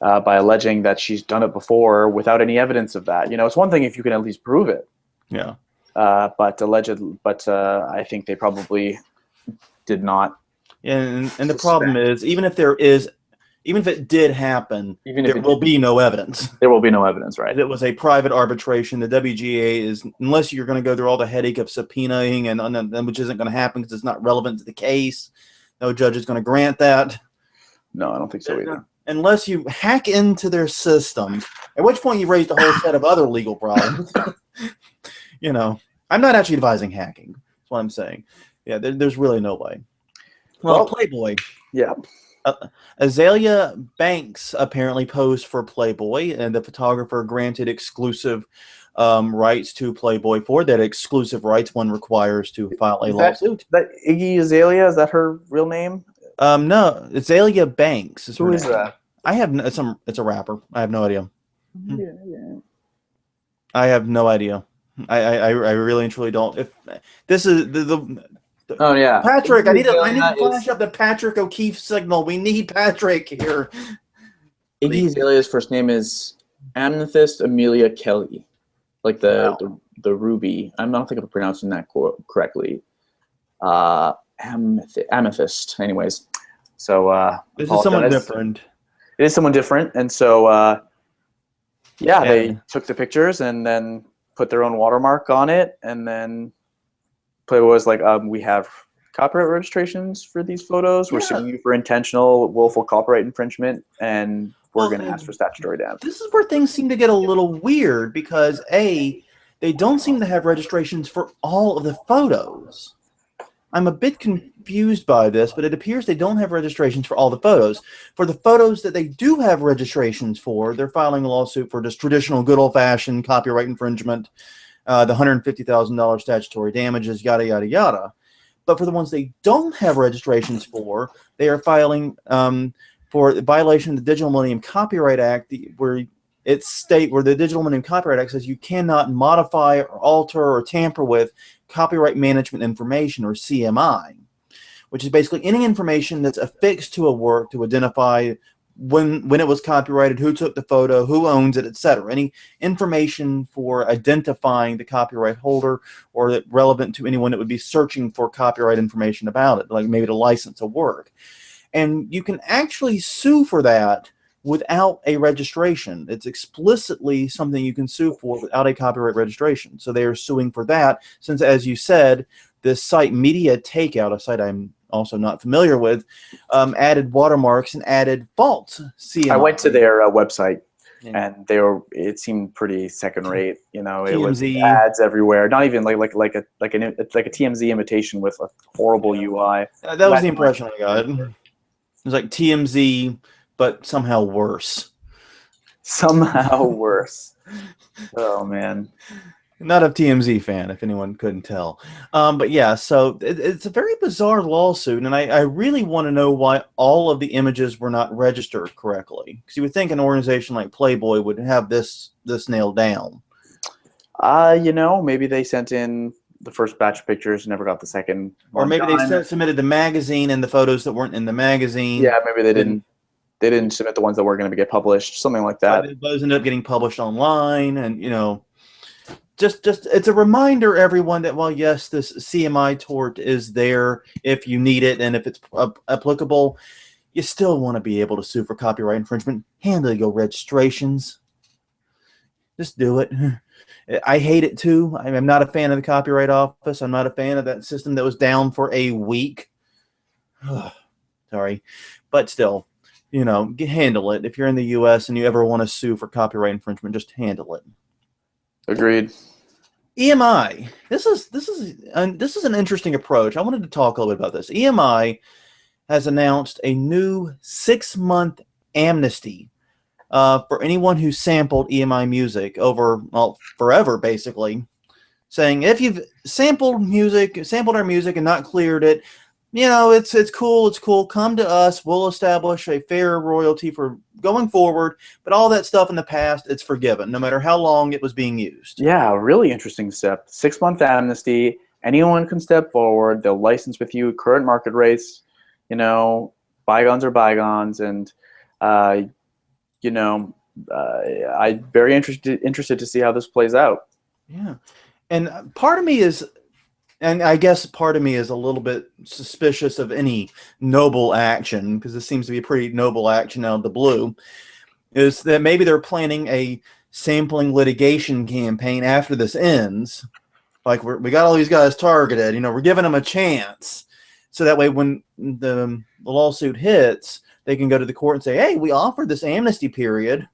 by alleging that she's done it before without any evidence of that. It's one thing if you can at least prove it. Yeah. But I think they probably did not. And the problem is, even if it did happen, there will be no evidence. There will be no evidence, right? It was a private arbitration. The WGA is, unless you're going to go through all the headache of subpoenaing, and which isn't going to happen because it's not relevant to the case. No judge is going to grant that. No, I don't think so either. Unless you hack into their systems, at which point you raised a whole set of other legal problems. I'm not actually advising hacking. That's what I'm saying. Yeah, there's really no way. Well, Playboy. Yeah. Azalea Banks apparently posed for Playboy, and the photographer granted exclusive rights to Playboy. For that exclusive rights, one requires to file a lawsuit. That Iggy Azalea, is that her real name? No, Azalea Banks. Who is that? I have it's a rapper. I have no idea. Yeah. I have no idea. I really and truly don't. If this is the oh yeah, Patrick, I need to flash up the Patrick O'Keefe signal. We need Patrick here. Iggy Azalea's first name is Amethyst Amelia Kelly, like the ruby. I don't think I'm pronouncing that correctly. Amethyst. Anyways, so this is someone different. It is someone different, and so they took the pictures and then put their own watermark on it, and then Playboy was like, we have copyright registrations for these photos. We're suing you for intentional, willful copyright infringement, and we're going to ask for statutory damage. This is where things seem to get a little weird because, A, they don't seem to have registrations for all of the photos. I'm a bit confused by this, but it appears they don't have registrations for all the photos. For the photos that they do have registrations for, they're filing a lawsuit for just traditional good old-fashioned copyright infringement, the $150,000 statutory damages, yada, yada, yada. But for the ones they don't have registrations for, they are filing for violation of the Digital Millennium Copyright Act, where the Digital Millennium Copyright Act says you cannot modify or alter or tamper with copyright management information, or CMI, which is basically any information that's affixed to a work to identify when it was copyrighted, who took the photo, who owns it, etc. Any information for identifying the copyright holder, or that relevant to anyone that would be searching for copyright information about it, like maybe to license a work. And you can actually sue for that without a registration. It's explicitly something you can sue for without a copyright registration. So they are suing for that, since, as you said, this site Media Takeout, a site I'm also not familiar with, added watermarks and added false CMI. I went to their website, and it seemed pretty second rate. You know, it was ads everywhere. Not even like a TMZ imitation with a horrible UI. That was the impression I got. It was like TMZ, but somehow worse. Somehow worse. Oh man. Not a TMZ fan, if anyone couldn't tell. But yeah, so it's a very bizarre lawsuit, and I really want to know why all of the images were not registered correctly. Because you would think an organization like Playboy would have this nailed down. You know, maybe they sent in the first batch of pictures, never got the second. Or maybe they submitted the magazine and the photos that weren't in the magazine. Yeah, maybe they didn't. They didn't submit the ones that were going to get published, something like that. Those ended up getting published online, and you know. Just it's a reminder, everyone, that while yes, this CMI tort is there if you need it and if it's applicable, you still want to be able to sue for copyright infringement. Handle your registrations. Just do it. I hate it too. I'm not a fan of the Copyright Office. I'm not a fan of that system that was down for a week. Sorry, but still, you know, handle it. If you're in the U.S. and you ever want to sue for copyright infringement, just handle it. Agreed. EMI. This is an interesting approach. I wanted to talk a little bit about this. EMI has announced a new 6-month amnesty for anyone who sampled EMI music over, well, forever, basically, saying if you've sampled our music and not cleared it, you know, it's cool. Come to us. We'll establish a fair royalty for going forward. But all that stuff in the past, it's forgiven, no matter how long it was being used. Yeah, really interesting step. 6-month amnesty. Anyone can step forward. They'll license with you current market rates. You know, bygones are bygones. And, you know, I'm very interested to see how this plays out. Yeah. And part of me is... And I guess part of me is a little bit suspicious of any noble action, because this seems to be a pretty noble action out of the blue, is that maybe they're planning a sampling litigation campaign after this ends. Like, we got all these guys targeted, you know, we're giving them a chance. So that way when the lawsuit hits, they can go to the court and say, hey, we offered this amnesty period.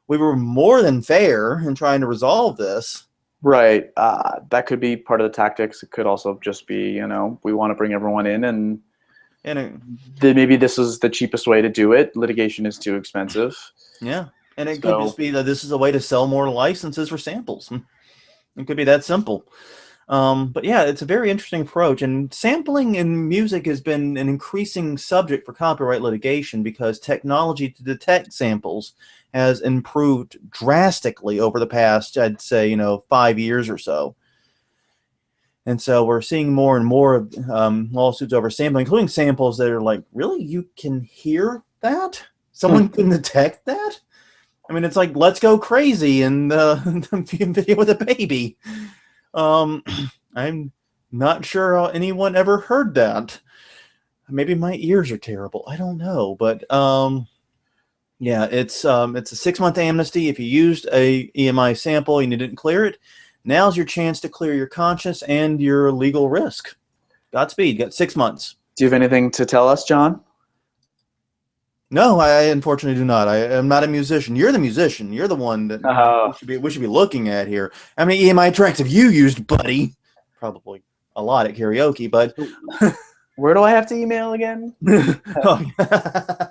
We were more than fair in trying to resolve this. Right. That could be part of the tactics. It could also just be, you know, we want to bring everyone in, and maybe this is the cheapest way to do it. Litigation is too expensive. Yeah. And it could just be that this is a way to sell more licenses for samples. It could be that simple. But yeah, it's a very interesting approach. And sampling in music has been an increasing subject for copyright litigation because technology to detect samples has improved drastically over the past, I'd say, you know, 5 years or so. And so we're seeing more and more lawsuits over sampling, including samples that are like, really, you can hear that? Someone can detect that? I mean, it's like Let's Go Crazy in the video with a baby. I'm not sure how anyone ever heard that. Maybe my ears are terrible. I don't know. But yeah, it's a 6-month amnesty. If you used a EMI sample and you didn't clear it, now's your chance to clear your conscience and your legal risk. Godspeed. You got 6 months. Do you have anything to tell us, John? No, I unfortunately do not. I am not a musician. You're the musician. You're the one that we should be looking at here. How many EMI tracks have you used, buddy? Probably a lot at karaoke, but Where do I have to email again? oh, yeah.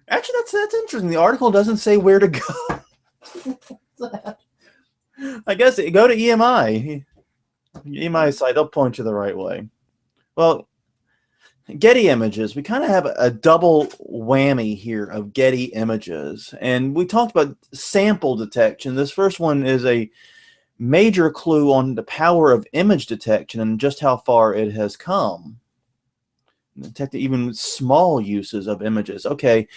Actually, that's interesting. The article doesn't say where to go. I guess go to EMI site. They'll point you the right way. Well, Getty Images. We kind of have a double whammy here of Getty Images, and we talked about sample detection. This first one is a major clue on the power of image detection and just how far it has come. Detect even small uses of images. Okay,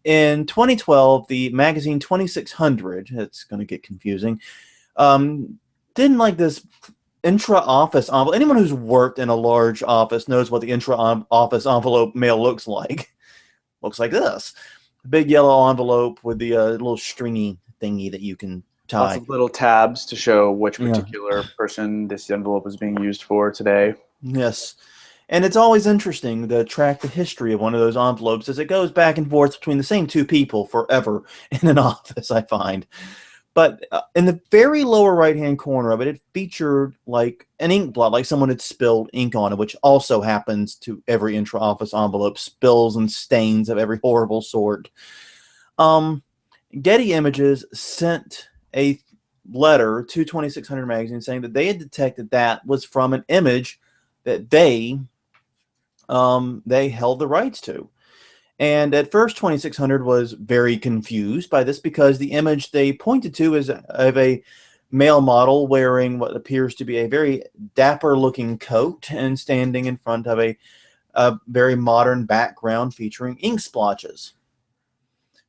in 2012, the magazine 2600, it's going to get confusing, didn't like this intra-office envelope. Anyone who's worked in a large office knows what the intra-office envelope mail looks like. Looks like this. A big yellow envelope with the little stringy thingy that you can tie. Lots of little tabs to show which particular person this envelope is being used for today. Yes. And it's always interesting to track the history of one of those envelopes as it goes back and forth between the same two people forever in an office, I find. But in the very lower right-hand corner of it, it featured like an ink blot, like someone had spilled ink on it, which also happens to every intra-office envelope, spills and stains of every horrible sort. Getty Images sent a letter to 2600 magazine saying that they had detected that was from an image that they held the rights to. And at first, 2600 was very confused by this because the image they pointed to is of a male model wearing what appears to be a very dapper-looking coat and standing in front of a very modern background featuring ink splotches.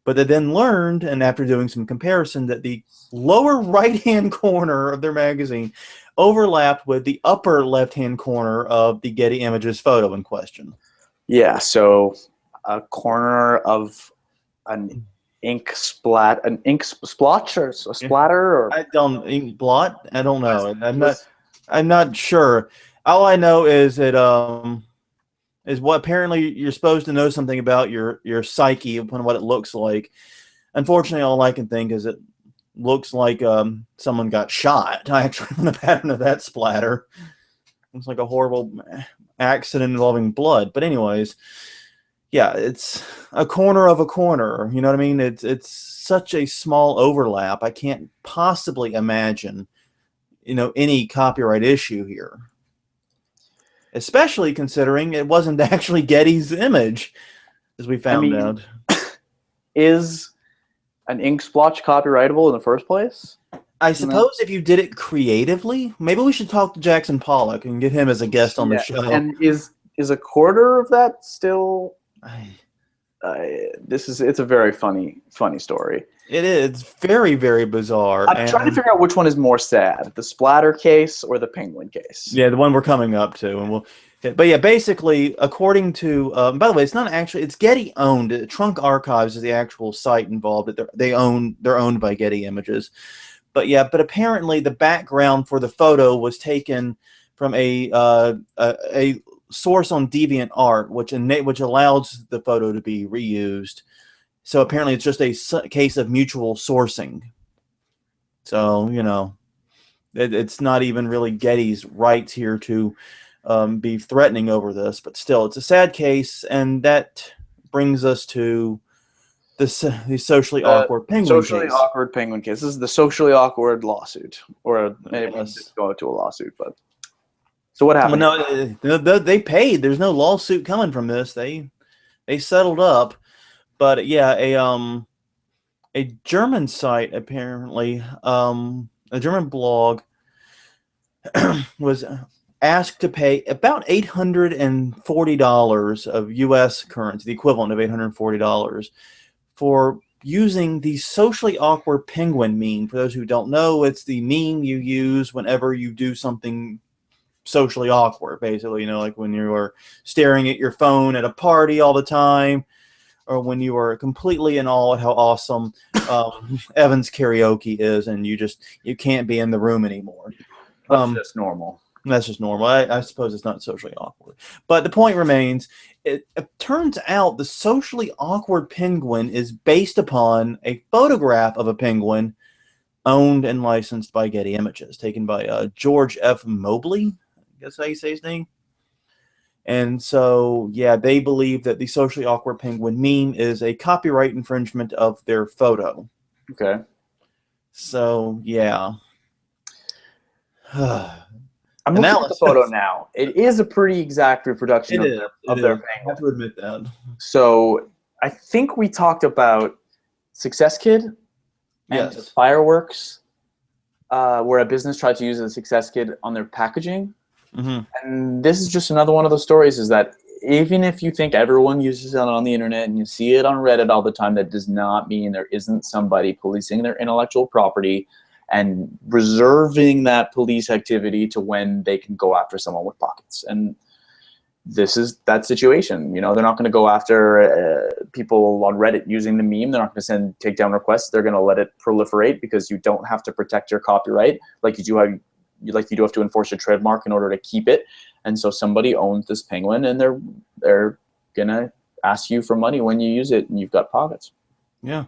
But they then learned, and after doing some comparison, that the lower right-hand corner of their magazine overlapped with the upper left-hand corner of the Getty Images photo in question. Yeah, so a corner of an ink splotch or a splatter, or I don't ink blot. I don't know. I'm not sure. All I know is that is what apparently you're supposed to know something about your psyche upon what it looks like. Unfortunately, all I can think is it looks like someone got shot. Actually, from the pattern of that splatter, looks like a horrible accident involving blood. But anyways, yeah, it's a corner of a corner. You know what I mean? It's such a small overlap. I can't possibly imagine, any copyright issue here. Especially considering it wasn't actually Getty's image, as we found out. Is an ink splotch copyrightable in the first place? I suppose if you did it creatively, maybe we should talk to Jackson Pollock and get him as a guest on the show. And is a quarter of that still? It's a very funny story. It is. It's very, very bizarre. I'm trying to figure out which one is more sad, the splatter case or the penguin case. Yeah, the one we're coming up to, and but yeah, basically, according to, by the way, it's not actually, it's Getty owned. Trunk Archives is the actual site involved. They're owned by Getty Images. But yeah, but apparently the background for the photo was taken from a source on DeviantArt, which allows the photo to be reused. So apparently it's just a case of mutual sourcing. So, it's not even really Getty's rights here to be threatening over this. But still, it's a sad case. And that brings us to the socially awkward penguin case. Socially awkward penguin case. This is the socially awkward lawsuit. Or maybe just go to a lawsuit. But so what happened? Well, no, they paid. There's no lawsuit coming from this. They settled up. But yeah, a German site apparently, a German blog was asked to pay about $840 of U.S. currency, the equivalent of $840, for using the socially awkward penguin meme. For those who don't know, it's the meme you use whenever you do something socially awkward, basically, like when you are staring at your phone at a party all the time, or when you are completely in awe at how awesome Evan's karaoke is, and you can't be in the room anymore. That's just normal. That's just normal. I suppose it's not socially awkward. But the point remains, it turns out the socially awkward penguin is based upon a photograph of a penguin owned and licensed by Getty Images, taken by George F. Mobley. guess how you say his name. And so, yeah, they believe that the socially awkward penguin meme is a copyright infringement of their photo. Okay. So, yeah. I'm looking at the photo now. It is a pretty exact reproduction of their penguin. I have to admit that. So I think we talked about Success Kid and Yes. fireworks, where a business tried to use a Success Kid on their packaging. Mm-hmm. And this is just another one of those stories, is that even if you think everyone uses it on the internet and you see it on Reddit all the time, that does not mean there isn't somebody policing their intellectual property and reserving that police activity to when they can go after someone with pockets. And this is that situation. They're not going to go after people on Reddit using the meme. They're not going to send takedown requests. They're going to let it proliferate, because you don't have to protect your copyright like you do have to enforce your trademark in order to keep it. And so somebody owns this penguin, and they're gonna ask you for money when you use it, and you've got pockets. Yeah.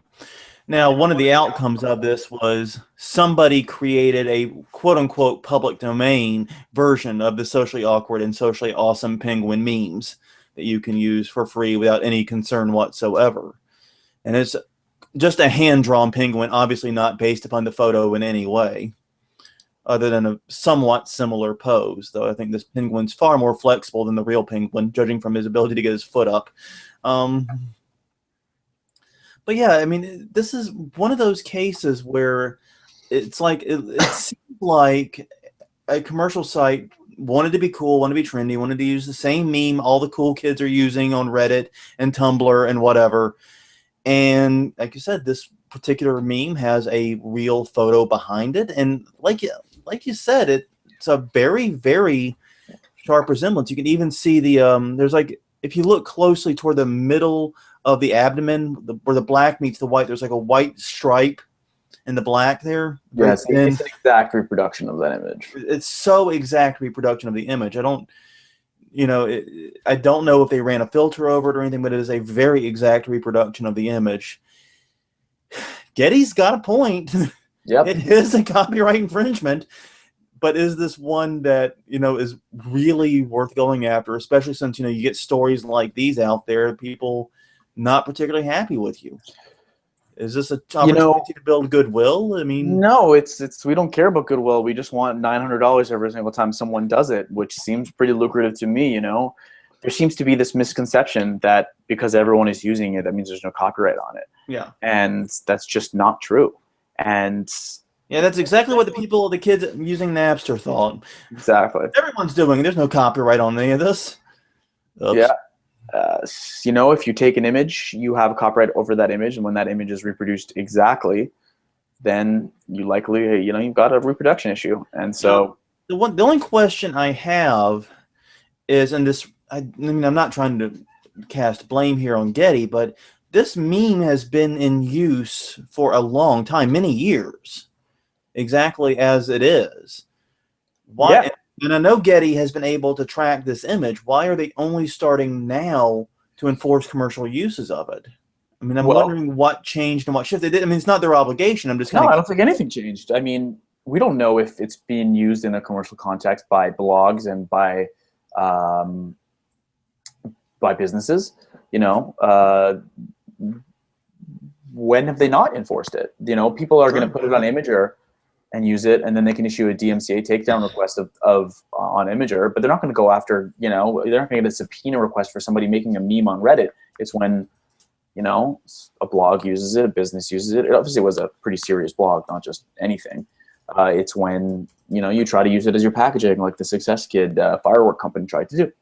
Now, one of the outcomes of this was somebody created a quote-unquote public domain version of the socially awkward and socially awesome penguin memes that you can use for free without any concern whatsoever. And it's just a hand-drawn penguin, obviously not based upon the photo in any way, other than a somewhat similar pose, though I think this penguin's far more flexible than the real penguin, judging from his ability to get his foot up. But yeah, I mean, this is one of those cases where it's like it seems like a commercial site wanted to be cool, wanted to be trendy, wanted to use the same meme all the cool kids are using on Reddit and Tumblr and whatever. And like you said, this particular meme has a real photo behind it, and like you said, it's a very, very sharp resemblance. You can even see the there's like, if you look closely toward the middle of the abdomen, where the black meets the white, there's like a white stripe in the black there. Yes, it's an exact reproduction of that image. It's so exact reproduction of the image. I don't know if they ran a filter over it or anything, but it is a very exact reproduction of the image. Getty's got a point. Yep. It is a copyright infringement, but is this one that, is really worth going after, especially since, you get stories like these out there, people not particularly happy with you? Is this an opportunity to build goodwill? I mean, no, it's we don't care about goodwill. We just want $900 every single time someone does it, which seems pretty lucrative to me. There seems to be this misconception that because everyone is using it, that means there's no copyright on it. Yeah, and that's just not true. And yeah, that's exactly what the kids using Napster thought. Exactly. Everyone's doing it. There's no copyright on any of this. Oops. Yeah. If you take an image, you have a copyright over that image, and when that image is reproduced exactly, then you likely, you've got a reproduction issue. And so the only question I have is, and this, I'm not trying to cast blame here on Getty, but this meme has been in use for a long time, many years, exactly as it is. Why? Yeah. And I know Getty has been able to track this image. Why are they only starting now to enforce commercial uses of it? I mean, I'm wondering what changed and what shifted. I mean, it's not their obligation. I'm just kind of... No, I don't think anything changed. I mean, we don't know if it's being used in a commercial context by blogs and by businesses. When have they not enforced it? People are going to put it on Imager and use it, and then they can issue a DMCA takedown request on Imager, but they're not going to go after, they're not going to get a subpoena request for somebody making a meme on Reddit. It's when, a blog uses it, a business uses it. It obviously was a pretty serious blog, not just anything. It's when, you try to use it as your packaging, like the Success Kid firework company tried to do.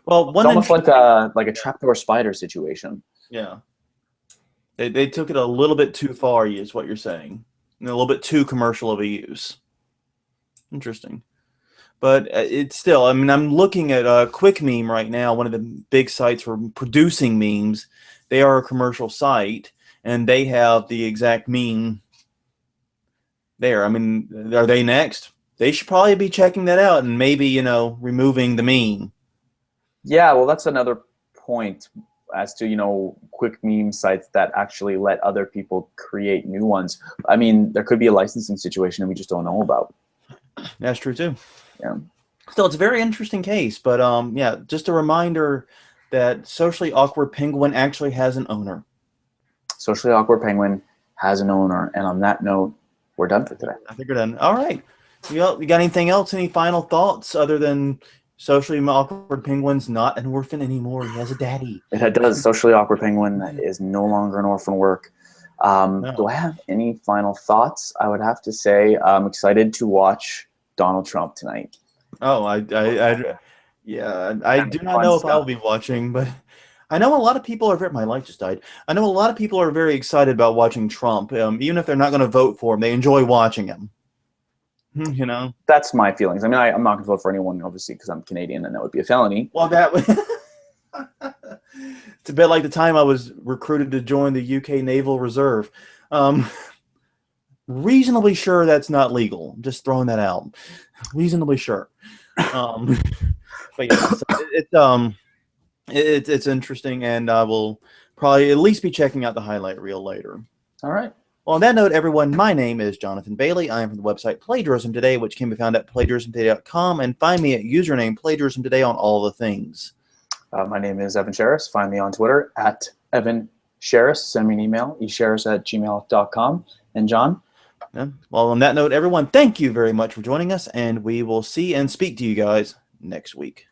Well, it's almost like a trapdoor spider situation. Yeah. They took it a little bit too far, is what you're saying. A little bit too commercial of a use. Interesting. But it's still, I mean, I'm looking at Quick Meme right now, one of the big sites for producing memes. They are a commercial site, and they have the exact meme there. I mean, are they next? They should probably be checking that out and maybe, removing the meme. Yeah, well, that's another point as to, quick meme sites that actually let other people create new ones. I mean, there could be a licensing situation that we just don't know about. That's true too. Yeah. Still, it's a very interesting case, but yeah, just a reminder that Socially Awkward Penguin actually has an owner. Socially Awkward Penguin has an owner. And on that note, we're done for today. I think we're done. All right. You got anything else? Any final thoughts other than Socially Awkward Penguin's not an orphan anymore? He has a daddy. It does. Socially Awkward Penguin is no longer an orphan work. No. Do I have any final thoughts? I would have to say I'm excited to watch Donald Trump tonight. Oh, yeah, I do not know if I'll be watching, but I know a lot of people are my light just died. I know a lot of people are very excited about watching Trump, even if they're not going to vote for him. They enjoy watching him. You know, that's my feelings. I mean, I'm not going to vote for anyone, obviously, because I'm Canadian, and that would be a felony. Well, it's a bit like the time I was recruited to join the UK Naval Reserve. Reasonably sure that's not legal. Just throwing that out. Reasonably sure. But yeah, so it's interesting, and I will probably at least be checking out the highlight reel later. All right. Well, on that note, everyone, my name is Jonathan Bailey. I am from the website Plagiarism Today, which can be found at plagiarismtoday.com, and find me at username Plagiarism Today on all the things. My name is Evan Sherris. Find me on Twitter at Evan Sherris. Send me an email, esherris@gmail.com. And John? Yeah. Well, on that note, everyone, thank you very much for joining us, and we will see and speak to you guys next week.